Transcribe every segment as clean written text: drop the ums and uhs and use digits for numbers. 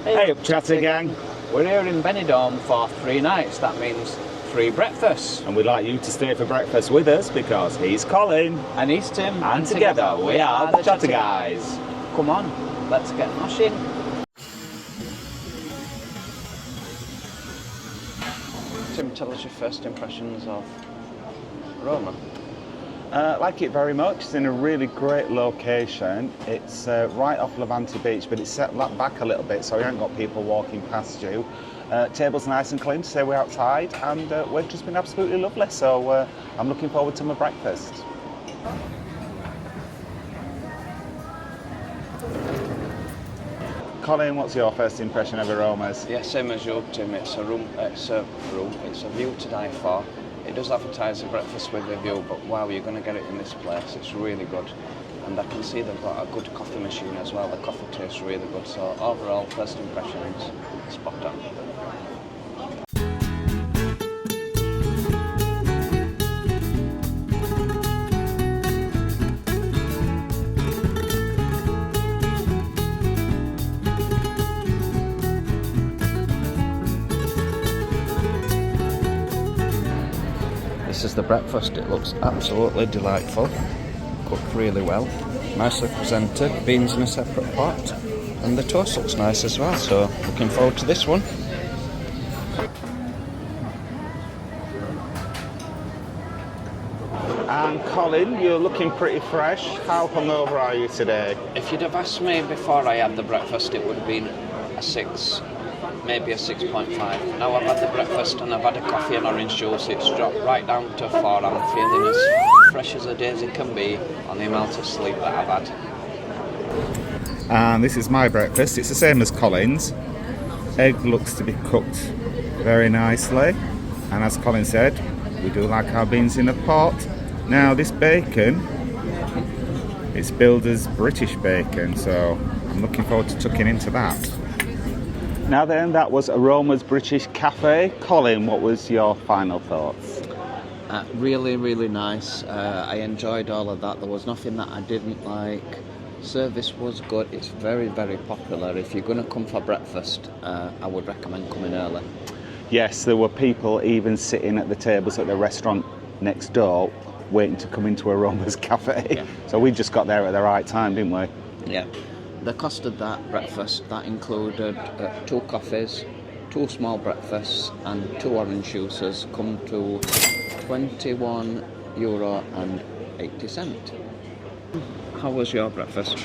Hey up, Chatter Gang. We're here in Benidorm for 3 nights. That means 3 breakfasts. And we'd like you to stay for breakfast with us because he's Colin. And he's Tim. And together we are the Chatter Guys. Come on, let's get moshing. Tim, tell us your first impressions of Aroma. Like it very much. It's in a really great location. It's right off Levante Beach, but it's set back a little bit so you haven't got people walking past you. Table's nice and clean to say we're outside, and we've just been absolutely lovely. So I'm looking forward to my breakfast. Colin, what's your first impression of Aromas? Yeah, same as you, Tim. It's a view to die for. It does advertise the breakfast with a view, but wow, you're going to get it in this place. It's really good. And I can see they've got a good coffee machine as well. The coffee tastes really good. So overall, first impressions, spot on. This is the breakfast. It looks absolutely delightful. Cooked really well. Nicely presented. Beans in a separate pot. And the toast looks nice as well. So looking forward to this one. And Colin, you're looking pretty fresh. How hungover are you today? If you'd have asked me before I had the breakfast, it would have been a 6. Maybe a 6.5. Now I've had the breakfast and I've had a coffee and orange juice. It's dropped right down to 4. I'm feeling as fresh as a daisy can be on the amount of sleep that I've had. And this is my breakfast. It's the same as Colin's. Egg looks to be cooked very nicely. And as Colin said, we do like our beans in a pot. Now this bacon, it's Builder's British bacon, so I'm looking forward to tucking into that. Now then, that was Aroma's British Cafe. Colin, what was your final thoughts? Really, really nice. I enjoyed all of that. There was nothing that I didn't like. Service was good. It's very, very popular. If you're going to come for breakfast, I would recommend coming early. Yes, there were people even sitting at the tables at the restaurant next door waiting to come into Aroma's Cafe. Yeah. So we just got there at the right time, didn't we? Yeah. The cost of that breakfast, that included 2 coffees, 2 small breakfasts and 2 orange juices, come to €21.80. How was your breakfast?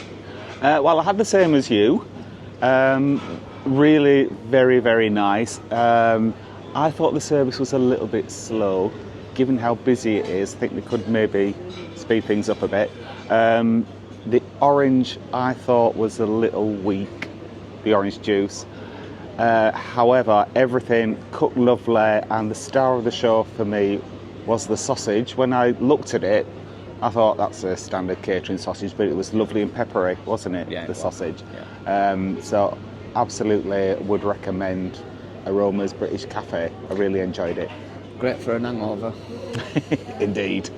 Well, I had the same as you. Really very, very nice. I thought the service was a little bit slow. Given how busy it is, I think they could maybe speed things up a bit. The orange I thought was a little weak, the orange juice. However, everything cooked lovely, and the star of the show for me was the sausage. When I looked at it, I thought that's a standard catering sausage, but it was lovely and peppery, wasn't it? Yeah, the sausage. Yeah. So absolutely would recommend Aroma's British Cafe. I really enjoyed it. Great for an hangover. Indeed.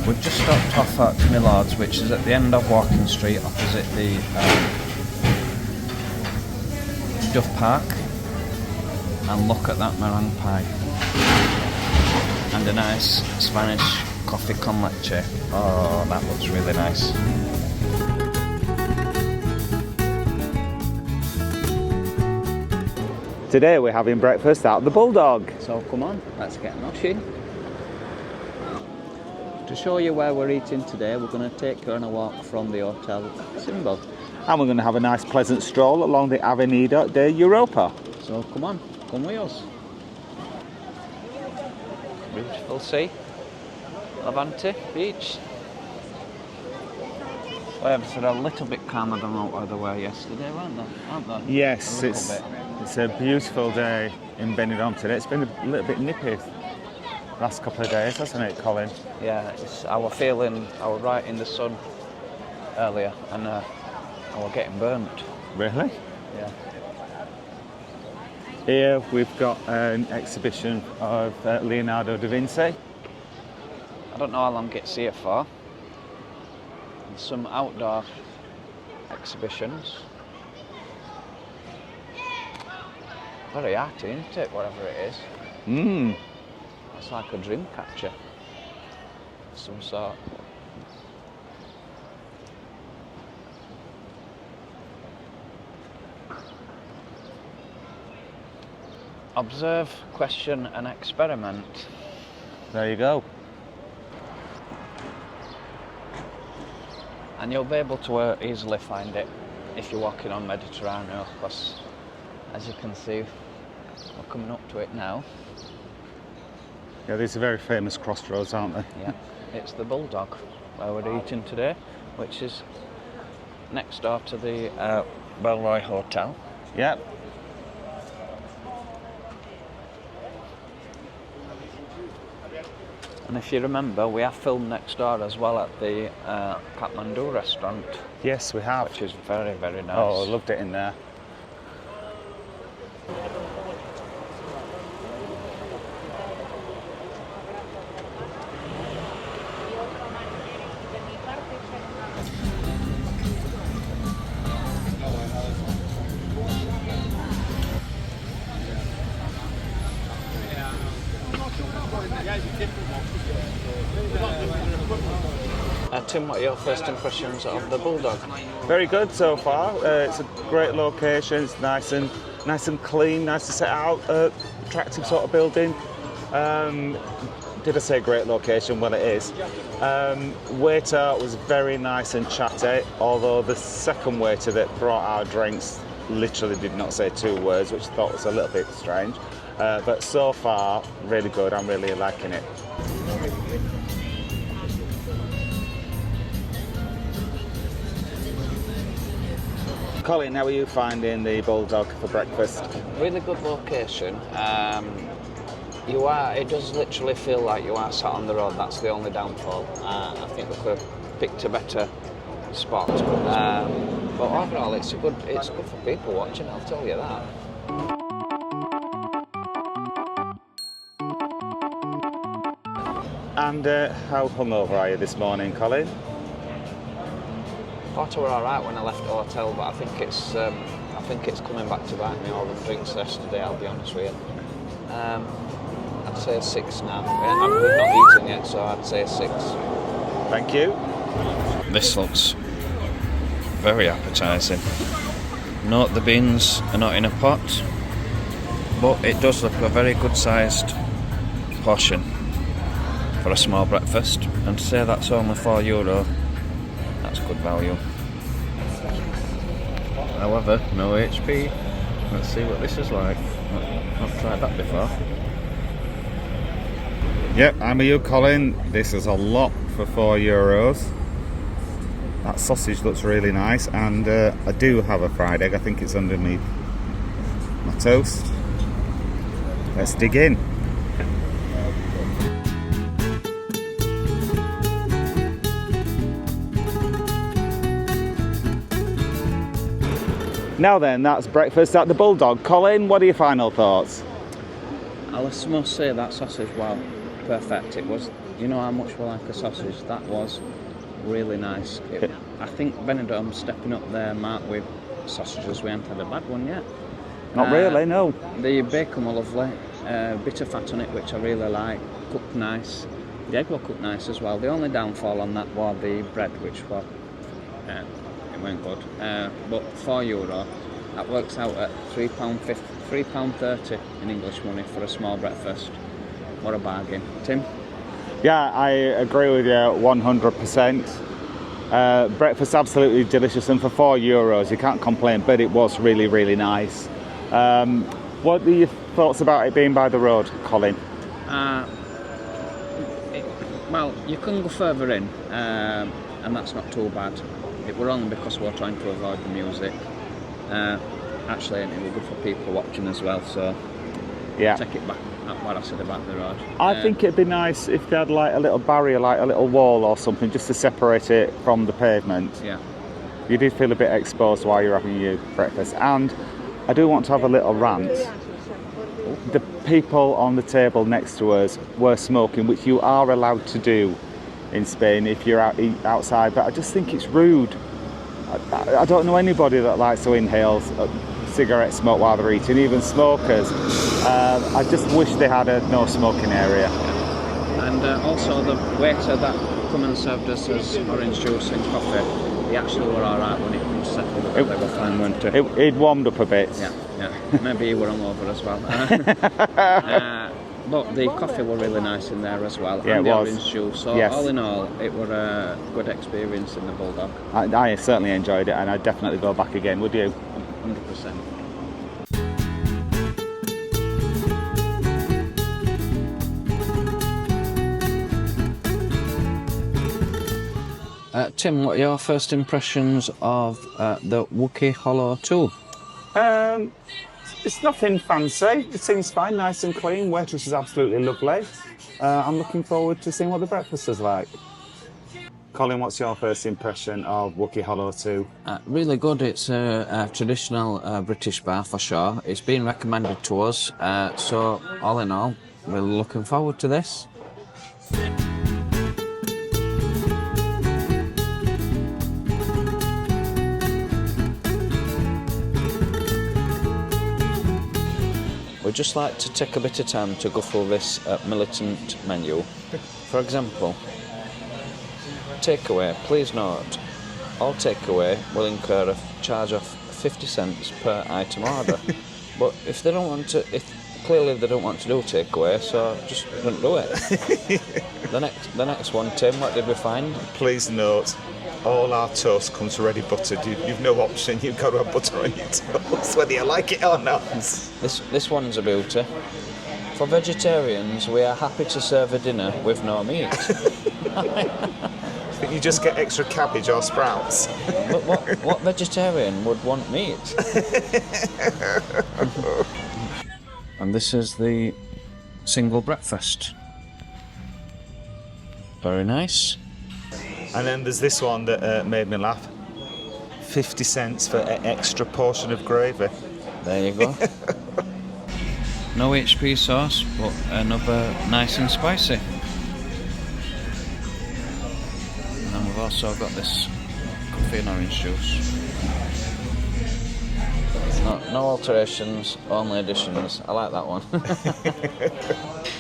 We've just stopped off at Millard's, which is at the end of Walking Street, opposite the Duff Park. And look at that meringue pie. And a nice Spanish coffee con leche. Oh, that looks really nice. Today we're having breakfast at the Bulldog. So come on, let's get moshing. To show you where we're eating today, we're going to take you on a walk from the hotel symbol. And we're going to have a nice pleasant stroll along the Avenida de Europa. So come on, come with us. Beautiful sea, Levante Beach. Waves are a little bit calmer than what they were yesterday, aren't they? Yes, it's a beautiful day in Benidorm today. It's been a little bit nippy last couple of days, hasn't it, Colin? Yeah, I was right in the sun earlier, and I was getting burnt. Really? Yeah. Here we've got an exhibition of Leonardo da Vinci. I don't know how long it's here for. And some outdoor exhibitions. Very arty, isn't it? Whatever it is. Mmm. It's like a dream catcher of some sort. Observe, question and experiment. There you go. And you'll be able to easily find it if you're walking on Mediterranean, because as you can see, we're coming up to it now. Yeah, these are very famous crossroads, aren't they? Yeah, it's the Bulldog where we're eating today, which is next door to the Belroy Hotel. Yep. And if you remember, we have filmed next door as well at the Kathmandu restaurant. Yes, we have. Which is very, very nice. Oh, I loved it in there. Tim, what are your first impressions of the Bulldog? Very good so far. It's a great location. It's nice and clean. Nice to set out. Attractive sort of building. Did I say great location? Well, it is. Waiter was very nice and chatty. Although the second waiter that brought our drinks literally did not say 2 words, which I thought was a little bit strange. But so far, really good. I'm really liking it. Colin, how are you finding the Bulldog for breakfast? Really good location. It does literally feel like you are sat on the road. That's the only downfall. I think we could have picked a better spot. But overall, it's good for people watching, I'll tell you that. And how hungover are you this morning, Colin? Thought I were all right when I left the hotel, but I think it's coming back to bite me. All the drinks yesterday, I'll be honest with you. I'd say a 6 now. We've not eaten yet, so I'd say a 6. Thank you. This looks very appetising. Note the beans are not in a pot, but it does look a very good sized portion for a small breakfast. And to say that's only €4, that's good value. However, no HP. Let's see what this is like. I've tried that before. Yep, I'm with you, Colin. This is a lot for €4. That sausage looks really nice, and I do have a fried egg. I think it's under my toast. Let's dig in. Now then, that's breakfast at the Bulldog. Colin, what are your final thoughts? I must say that sausage, wow, perfect. It was, you know how much we like a sausage, that was really nice. I think Benidorm's stepping up their mark with sausages. We haven't had a bad one yet. Not really, no. The bacon were lovely, bit of fat on it, which I really like, cooked nice. The egg were cooked nice as well. The only downfall on that was the bread, which was, it weren't good. But €4, that works out at £3.30 in English money for a small breakfast. What a bargain. Tim? Yeah, I agree with you 100%. Breakfast absolutely delicious, and for €4 you can't complain, but it was really, really nice. What are your thoughts about it being by the road, Colin? Well, you can go further in, and that's not too bad. It were only because we were trying to avoid the music. Actually, it was good for people watching as well, so yeah. Take it back at what I said about the road. I think it'd be nice if they had like a little barrier, like a little wall or something, just to separate it from the pavement. Yeah. You did feel a bit exposed while you're having your breakfast. And I do want to have a little rant. The people on the table next to us were smoking, which you are allowed to do in Spain if you're eat outside, but I just think it's rude. I don't know anybody that likes to inhale cigarette smoke while they're eating, even smokers. I just wish they had a no smoking area. And also the waiter that come and served us as orange juice and coffee, he actually were alright when it settled a bit. They were fine, weren't they? It warmed up a bit. Yeah. Maybe you were hungover as well. But the coffee were really nice in there as well, Yeah, and it the was. orange juice. So Yes. all in all, it were a good experience in the Bulldog. I certainly enjoyed it, and I'd definitely go back again. Would you? 100%. Tim, what are your first impressions of the Wooky Hollow 2? It's nothing fancy. It seems fine, nice and clean. Waitress is absolutely lovely. I'm looking forward to seeing what the breakfast is like. Colin, what's your first impression of Wooky Hollow 2? Really good. It's a traditional British bar for sure. It's been recommended to us, so all in all, we're looking forward to this. We'd just like to take a bit of time to go through this militant menu. For example, takeaway. Please note, all takeaway will incur a charge of 50 cents per item order. But if they don't want to, clearly they don't want to do takeaway, so just don't do it. The next one, Tim, what did we find? Please note, all our toast comes already buttered. You've no option. You've got to have butter on your toast, whether you like it or not. This one's a beauty. For vegetarians, we are happy to serve a dinner with no meat. Think you just get extra cabbage or sprouts? But what vegetarian would want meat? And this is the single breakfast. Very nice. And then there's this one that made me laugh. 50 cents for an extra portion of gravy. There you go. No HP sauce, but another nice and spicy. And then we've also got this coffee and orange juice. No alterations, only additions. I like that one.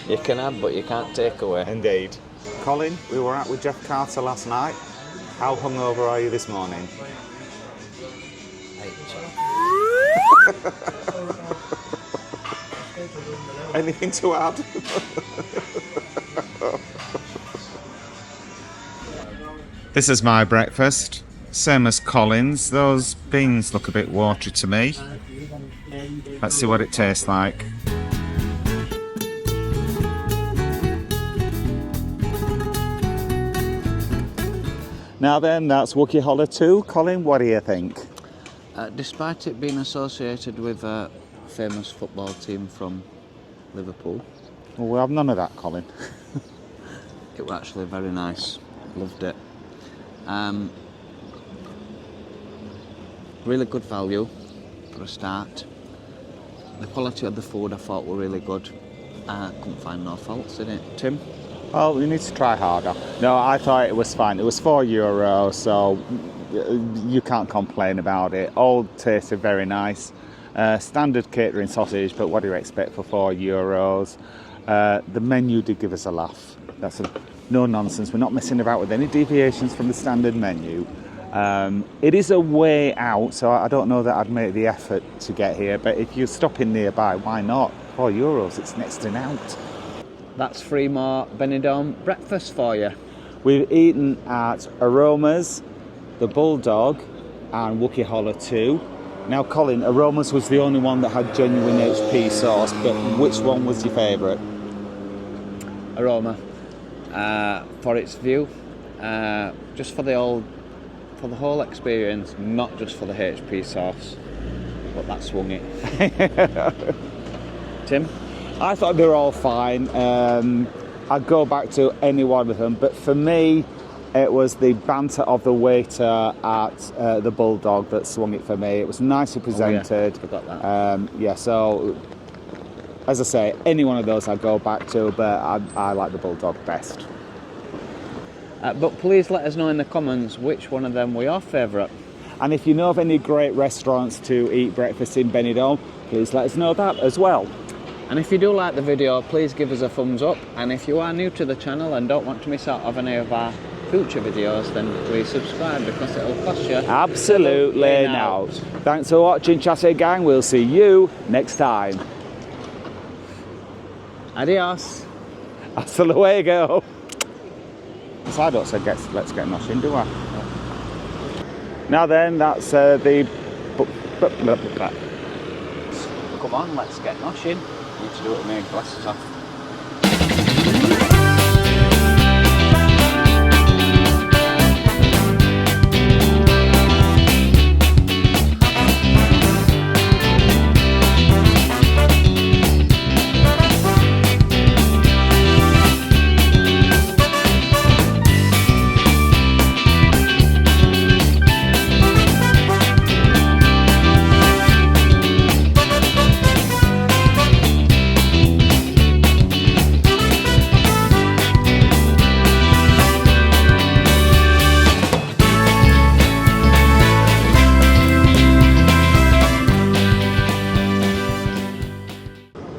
You can add, but you can't take away. Indeed. Colin, we were out with Jeff Carter last night. How hungover are you this morning? Anything to add? This is my breakfast. Same as Colin's. Those beans look a bit watery to me. Let's see what it tastes like. Now then, that's Wooky Hollow 2. Colin, what do you think? Despite it being associated with a famous football team from Liverpool, Well, we'll have none of that, Colin. it was actually very nice. Loved it. Really good value for a start. The quality of the food I thought were really good. Couldn't find no faults in it. Tim? Well, you need to try harder. No, I thought it was fine. It was €4, so you can't complain about it. All tasted very nice. Standard catering sausage, but what do you expect for €4? The menu did give us a laugh. That's no nonsense. We're not messing about with any deviations from the standard menu. It is a way out, so I don't know that I'd make the effort to get here, but if you're stopping nearby, why not? €4, it's next to out. That's 3 more BENIDORM breakfast for you. We've eaten at Aroma's, the Bulldog, and Wooky Hollow 2. Now, Colin, Aroma's was the only one that had genuine HP sauce, but which one was your favourite? Aroma. For its view, just for the whole experience, not just for the HP sauce, but that swung it. Tim? I thought they were all fine. I'd go back to any one of them, but for me, it was the banter of the waiter at the Bulldog that swung it for me. It was nicely presented. Oh, yeah. Forgot that. So as I say, any one of those I'd go back to, but I like the Bulldog best. But please let us know in the comments which one of them were your favourite. And if you know of any great restaurants to eat breakfast in Benidorm, please let us know that as well. And if you do like the video, please give us a thumbs up. And if you are new to the channel and don't want to miss out on any of our future videos, then please subscribe because it'll cost you absolutely now. Thanks for watching, Chasse Gang. We'll see you next time. Adios. Hasta luego. So I don't say let's get noshing, do I? Now then, that's the... Come on, let's get noshing. Need to do it with my glasses off.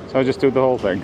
So I just do the whole thing.